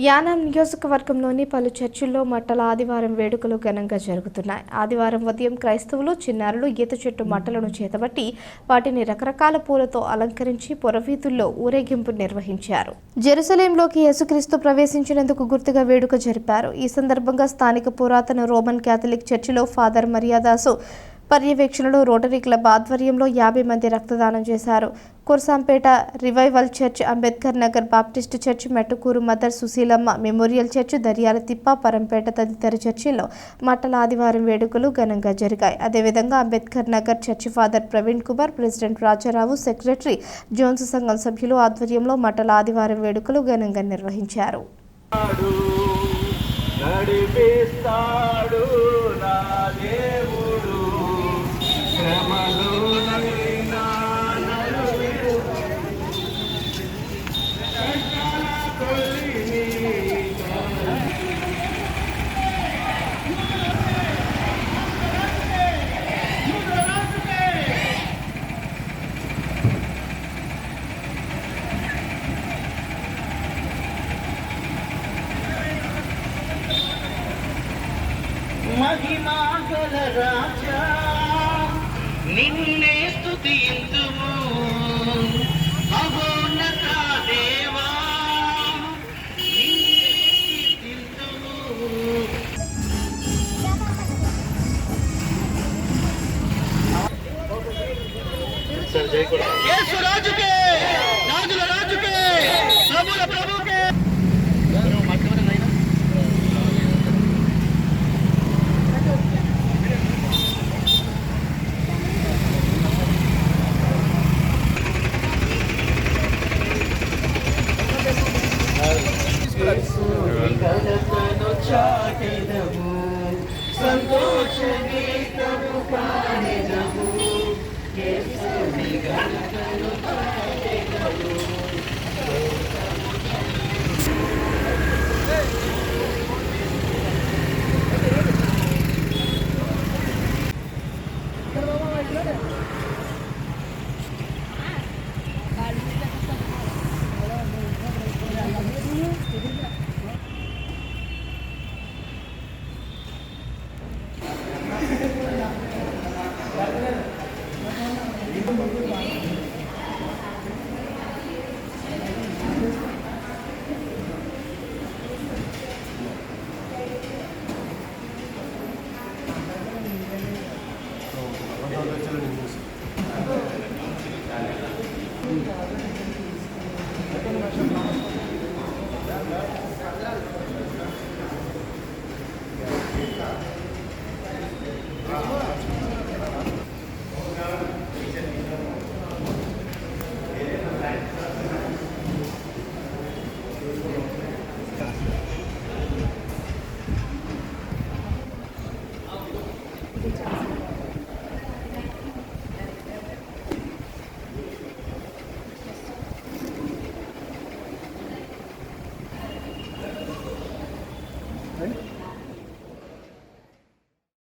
యానాం నియోజకవర్గంలోని పలు చర్చిల్లో మట్టల ఆదివారం వేడుకలు ఘనంగా జరుగుతున్నాయి. ఆదివారం ఉదయం క్రైస్తవులు చిన్నారులు ఈత చెట్టు మట్టలను చేతబట్టి వాటిని రకరకాల పూలతో అలంకరించి పురవీధుల్లో ఊరేగింపు నిర్వహించారు. జెరూసలేంలోకి యేసుక్రీస్తు ప్రవేశించినందుకు గుర్తుగా వేడుక జరిపారు. ఈ సందర్భంగా స్థానిక పురాతన రోమన్ క్యాథలిక్ చర్చిలో ఫాదర్ మరియాదాసు పర్యవేక్షణలో రోటరీ క్లబ్ ఆధ్వర్యంలో 50 మంది రక్తదానం చేశారు. Kursampeta revival church, Ambedkar Nagar baptist church, Mettukuru mother Susheelamma memorial church, Daryala Tippa, Parampeta తదితర చర్చిల్లో మట్టల ఆదివారం వేడుకలు ఘనంగా జరిగాయి. అదేవిధంగా Ambedkar Nagar church father Praveen Kumar, president Rajarao, secretary Jones సంఘం సభ్యులు ఆధ్వర్యంలో మట్టల ఆదివారం వేడుకలు ఘనంగా నిర్వహించారు. మహిమాగల రాజా నిన్నే స్తుతింతుము, మహోన్నత దేవా నిన్నే కీర్తింతుము. యేసు రాజుకే, రాజుల రాజుకే, ప్రభుల ప్రభుకే. సంతోష గీతము పాడెదము, యేసుని ఘనతను పాడెదము.